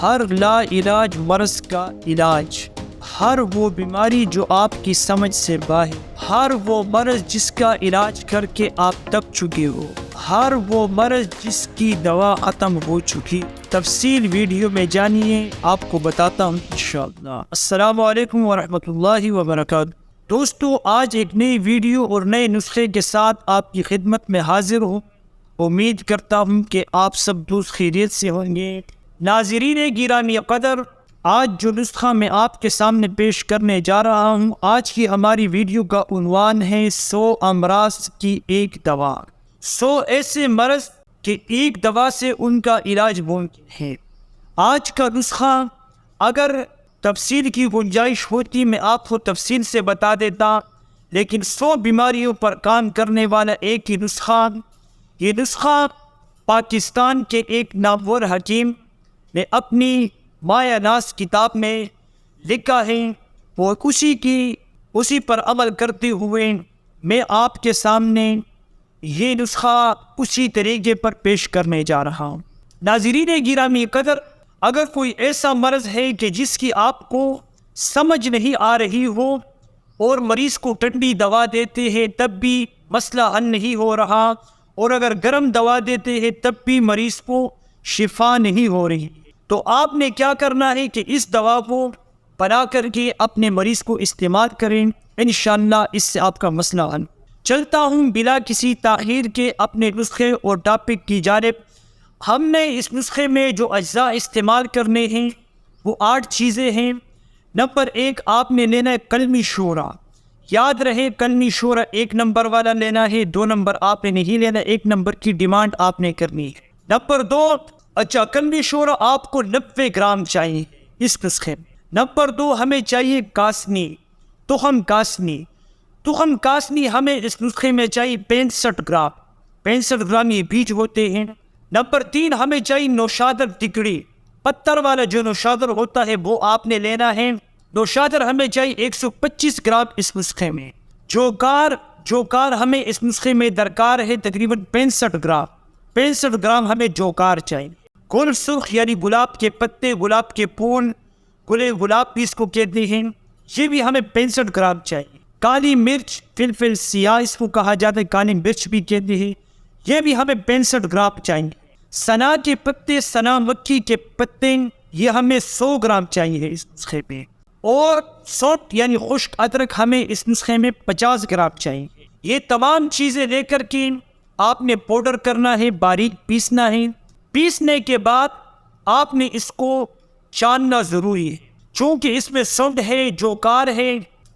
ہر لا علاج مرض کا علاج، ہر وہ بیماری جو آپ کی سمجھ سے باہر، ہر وہ مرض جس کا علاج کر کے آپ تک چکے ہو، ہر وہ مرض جس کی دوا ختم ہو چکی، تفصیل ویڈیو میں جانیے، آپ کو بتاتا ہوں انشاءاللہ۔ السلام علیکم ورحمۃ اللہ وبرکاتہ۔ دوستو، آج ایک نئی ویڈیو اور نئے نسخے کے ساتھ آپ کی خدمت میں حاضر ہوں۔ امید کرتا ہوں کہ آپ سب دوست خیریت سے ہوں گے۔ ناظرین گرامی قدر، آج جو نسخہ میں آپ کے سامنے پیش کرنے جا رہا ہوں، آج کی ہماری ویڈیو کا عنوان ہے 100 امراض کی ایک دوا۔ 100 ایسے مرض کہ ایک دوا سے ان کا علاج ممکن ہے۔ آج کا نسخہ اگر تفصیل کی گنجائش ہوتی میں آپ کو تفصیل سے بتا دیتا، لیکن 100 بیماریوں پر کام کرنے والا ایک ہی نسخہ، یہ نسخہ پاکستان کے ایک نامور حکیم نے اپنی مایہ ناز کتاب میں لکھا ہے، اور اسی پر عمل کرتے ہوئے میں آپ کے سامنے یہ نسخہ اسی طریقے پر پیش کرنے جا رہا ہوں۔ ناظرین گرامی قدر، اگر کوئی ایسا مرض ہے کہ جس کی آپ کو سمجھ نہیں آ رہی ہو اور مریض کو ٹھنڈی دوا دیتے ہیں تب بھی مسئلہ حل نہیں ہو رہا، اور اگر گرم دوا دیتے ہیں تب بھی مریض کو شفا نہیں ہو رہی، تو آپ نے کیا کرنا ہے کہ اس دوا کو بنا کر کے اپنے مریض کو استعمال کریں، انشاءاللہ اس سے آپ کا مسئلہ حل۔ چلتا ہوں بلا کسی تاخیر کے اپنے نسخے اور ٹاپک کی جانب۔ ہم نے اس نسخے میں جو اجزاء استعمال کرنے ہیں وہ 8 چیزیں ہیں۔ نمبر 1، آپ نے لینا ہے کلمی شورا۔ یاد رہے، کلمی شورا 1 نمبر والا لینا ہے، 2 نمبر آپ نے نہیں لینا، 1 نمبر کی ڈیمانڈ آپ نے کرنی ہے۔ نمبر 2، کلمی شورا آپ کو 90 گرام چاہیے اس نسخے میں۔ نمبر 2، ہمیں چاہیے کاسنی، تخم کاسنی۔ تخم کاسنی ہمیں اس نسخے میں چاہیے 65 گرام۔ 65 گرام یہ بیج ہوتے ہیں۔ نمبر 3، ہمیں چاہیے نوشادر تکڑی، پتر والا جو نوشادر ہوتا ہے وہ آپ نے لینا ہے۔ نوشادر ہمیں چاہیے 125 گرام اس نسخے میں۔ جوکار ہمیں اس نسخے میں درکار ہے تقریباً 65 گرام۔ 65 گرام ہمیں جوکار چاہیے۔ گل سرخ یعنی گلاب کے پتے، گلاب کے پھول، گلاب بھی اس کو کہتے ہیں، یہ بھی ہمیں 65 گرام چاہیے۔ کالی مرچ، فلفل سیاہ اس کو کہا جاتا ہے، کالی مرچ بھی کہتے ہیں، یہ بھی ہمیں 65 گرام چاہیے۔ سنا کے پتے، سنا مکھی کے پتے، یہ ہمیں 100 گرام چاہیے اس نسخے پہ۔ اور سونٹ یعنی خشک ادرک ہمیں اس نسخے میں 50 گرام چاہیے۔ یہ تمام چیزیں لے کر کے آپ نے پاؤڈر کرنا ہے، باریک پیسنا ہے۔ پیسنے کے بعد آپ نے اس کو چاننا ضروری ہے، چونکہ اس میں سونٹ ہے، جوکار ہے،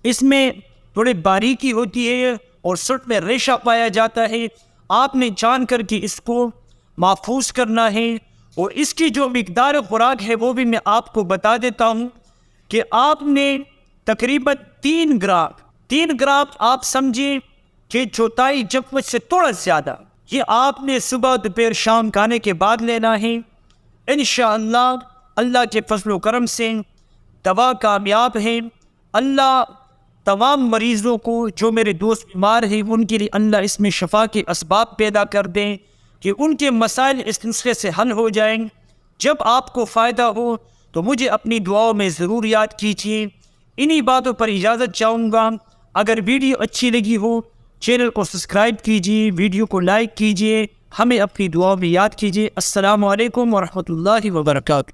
اس میں تھوڑی باریکی ہوتی ہے اور سونٹ میں ریشہ پایا جاتا ہے۔ آپ نے چان کر کے اس کو محفوظ کرنا ہے، اور اس کی جو مقدار خوراک ہے وہ بھی میں آپ کو بتا دیتا ہوں کہ آپ نے تقریباً 3 گرام آپ سمجھیں کہ چوتھائی چمچ سے تھوڑا زیادہ، یہ آپ نے صبح دوپہر شام کھانے کے بعد لینا ہے۔ انشاءاللہ اللہ کے فضل و کرم سے دوا کامیاب ہے۔ اللہ تمام مریضوں کو، جو میرے دوست بیمار ہیں ان کے لیے اللہ اس میں شفا کے اسباب پیدا کر دیں کہ ان کے مسائل اس نسخے سے حل ہو جائیں۔ جب آپ کو فائدہ ہو تو مجھے اپنی دعاؤں میں ضرور یاد کیجیے۔ انہی باتوں پر اجازت چاہوں گا۔ اگر ویڈیو اچھی لگی ہو چینل کو سبسکرائب کیجیے، ویڈیو کو لائک کیجیے، ہمیں اپنی دعاؤں میں یاد کیجیے۔ السلام علیکم ورحمۃ اللہ وبرکاتہ۔